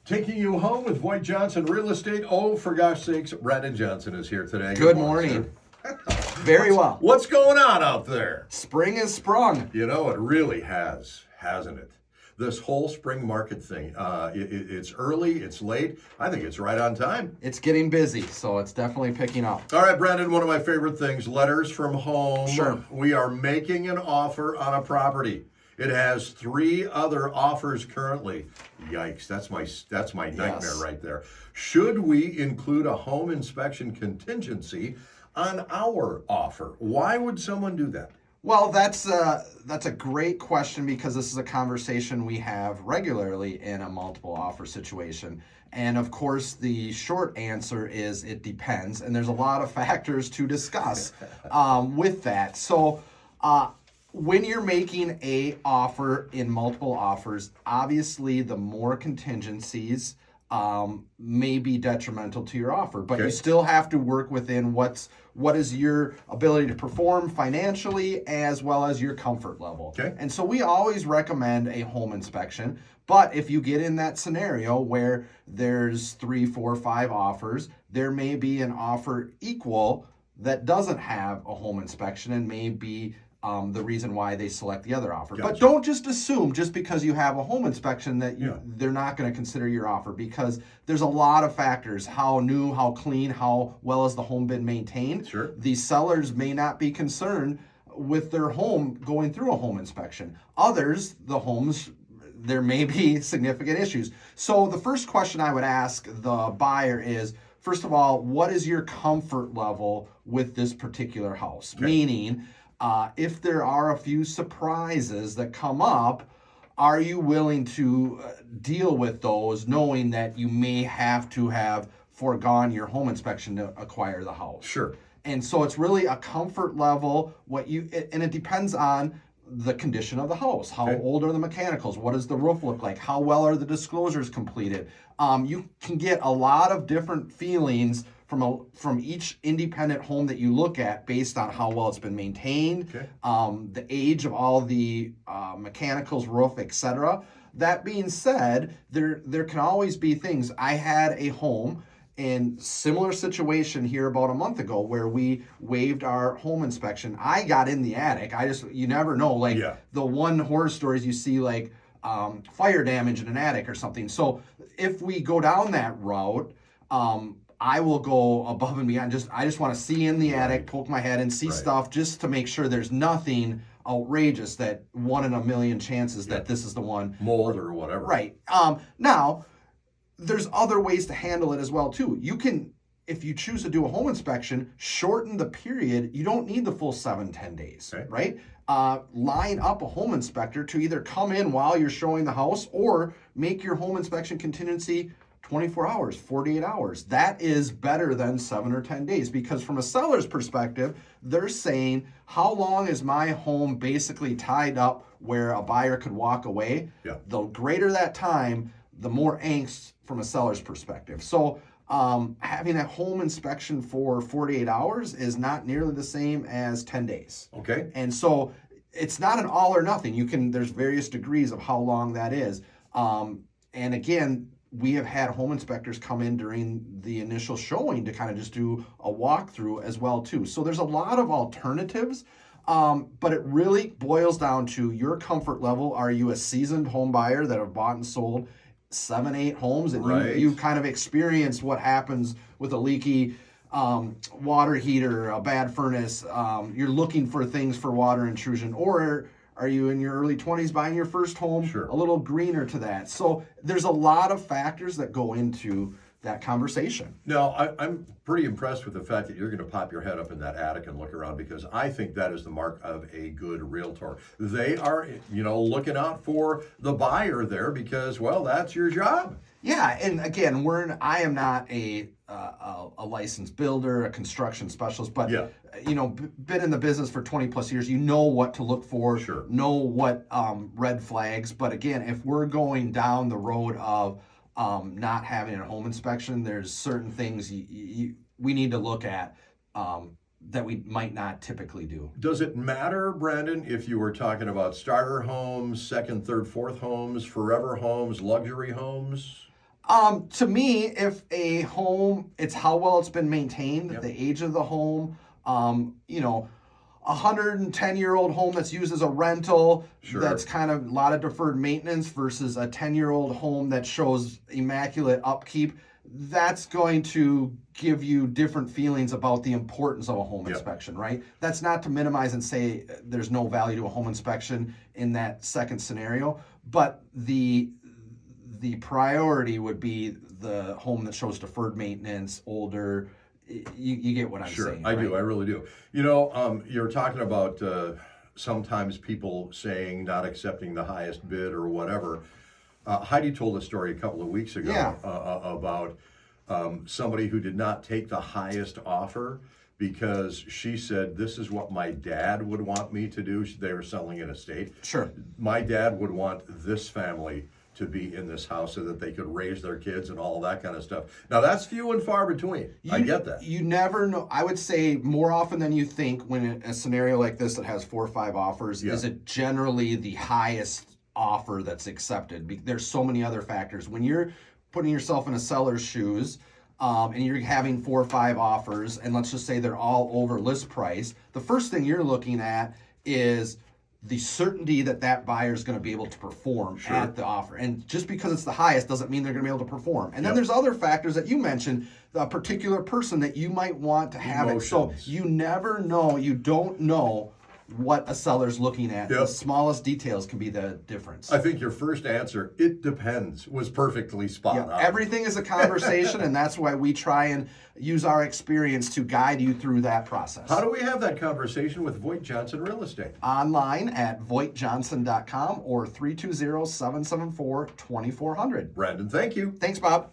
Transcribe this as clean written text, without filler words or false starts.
Taking you home with VoigtJohnson Real Estate. Oh, for gosh sakes, Brandon Johnson is here today. Good morning. Very well. What's going on out there? Spring has sprung. You know, it really has, hasn't it? This whole spring market thing. It's early, it's late. I think it's right on time. It's getting busy, so it's definitely picking up. All right, Brandon, one of my favorite things, letters from home. Sure. We are making an offer on a property. It has 3 other offers currently. Yikes, that's my nightmare right there. Should we include a home inspection contingency on our offer? Why would someone do that? Well, that's a great question because this is a conversation we have regularly in a multiple offer situation. And of course, the short answer is it depends. And there's a lot of factors to discuss with that. So when you're making a offer in multiple offers, obviously the more contingencies may be detrimental to your offer, but you still have to work within what is your ability to perform financially as well as your comfort level. Okay. And so we always recommend a home inspection, but if you get in that scenario where there's 3, 4, 5 offers, there may be an offer equal that doesn't have a home inspection and may be the reason why they select the other offer. Gotcha. But don't just assume just because you have a home inspection that they're not going to consider your offer, because there's a lot of factors. How new, how clean, how well has the home been maintained? Sure. These sellers may not be concerned with their home going through a home inspection. Others, the homes, there may be significant issues. So the first question I would ask the buyer is, first of all, what is your comfort level with this particular house? Okay. Meaning, if there are a few surprises that come up, are you willing to deal with those, knowing that you may have to have foregone your home inspection to acquire the house? Sure. And so it's really a comfort level, and it depends on the condition of the house. How old are the mechanicals? What does the roof look like? How well are the disclosures completed? You can get a lot of different feelings from each independent home that you look at based on how well it's been maintained, the age of all the mechanicals, roof, etc. That being said, there can always be things. I had a home in similar situation here about a month ago where we waived our home inspection. I got in the attic. You never know, the one horror stories you see, like fire damage in an attic or something. So if we go down that route, I will go above and beyond. I just want to see in the attic, poke my head and see stuff just to make sure there's nothing outrageous, that 1 in a million chances that this is the one. Mold or whatever. Right. Now, there's other ways to handle it as well, too. You can, if you choose to do a home inspection, shorten the period. You don't need the full 7-10 days, right? Line up a home inspector to either come in while you're showing the house or make your home inspection contingency 24 hours, 48 hours. That is better than 7 or 10 days, because from a seller's perspective, they're saying, how long is my home basically tied up where a buyer could walk away? The greater that time, the more angst from a seller's perspective. So having a home inspection for 48 hours is not nearly the same as 10 days. Okay. And so it's not an all or nothing. There's various degrees of how long that is. And again, we have had home inspectors come in during the initial showing to kind of just do a walkthrough as well too. So there's a lot of alternatives, but it really boils down to your comfort level. Are you a seasoned home buyer that have bought and sold 7, 8 homes, and you kind of experienced what happens with a leaky water heater, a bad furnace? You're looking for things for water intrusion, or are you in your early 20s buying your first home, a little greener to that? So there's a lot of factors that go into that conversation. Now, I'm pretty impressed with the fact that you're going to pop your head up in that attic and look around, because I think that is the mark of a good realtor. They are, looking out for the buyer there because, well, that's your job. Yeah, and again, I am not a licensed builder, a construction specialist, but been in the business for 20 plus years. You know what to look for, know what red flags. But again, if we're going down the road of not having a home inspection, there's certain things we need to look at that we might not typically do. Does it matter, Brandon, if you were talking about starter homes, second, third, fourth homes, forever homes, luxury homes? To me, if a home, it's how well it's been maintained, Yep. the age of the home, you know, 110-year-old home that's used as a rental, Sure. that's kind of a lot of deferred maintenance versus a 10-year-old home that shows immaculate upkeep, that's going to give you different feelings about the importance of a home Yep. inspection, right? That's not to minimize and say there's no value to a home inspection in that second scenario, but the priority would be the home that shows deferred maintenance, older. You get what I'm Sure, saying. I right? do. I really do. You know, you're talking about sometimes people saying not accepting the highest bid or whatever. Heidi told a story a couple of weeks ago Yeah. about somebody who did not take the highest offer because she said, this is what my dad would want me to do. They were selling an estate. Sure. My dad would want this family to be in this house so that they could raise their kids and all that kind of stuff. Now that's few and far between. I get that. You never know. I would say more often than you think when a scenario like this that has 4 or 5 offers, Yeah. is it generally the highest offer that's accepted? There's so many other factors. When you're putting yourself in a seller's shoes, and you're having 4 or 5 offers, and let's just say they're all over list price, the first thing you're looking at is the certainty that that buyer is going to be able to perform Sure. at the offer. And just because it's the highest doesn't mean they're going to be able to perform. And then Yep. there's other factors that you mentioned, the particular person that you might want to have it. So Emotions. you never know, you don't know what a seller's looking at. Yep. The smallest details can be the difference. I think your first answer, it depends, was perfectly spot Yeah, on. everything is a conversation, and that's why we try and use our experience to guide you through that process. How do we have that conversation with VoigtJohnson Real Estate? Online at VoigtJohnson.com or 320-774-2400. Brandon, thank you. Thanks, Bob.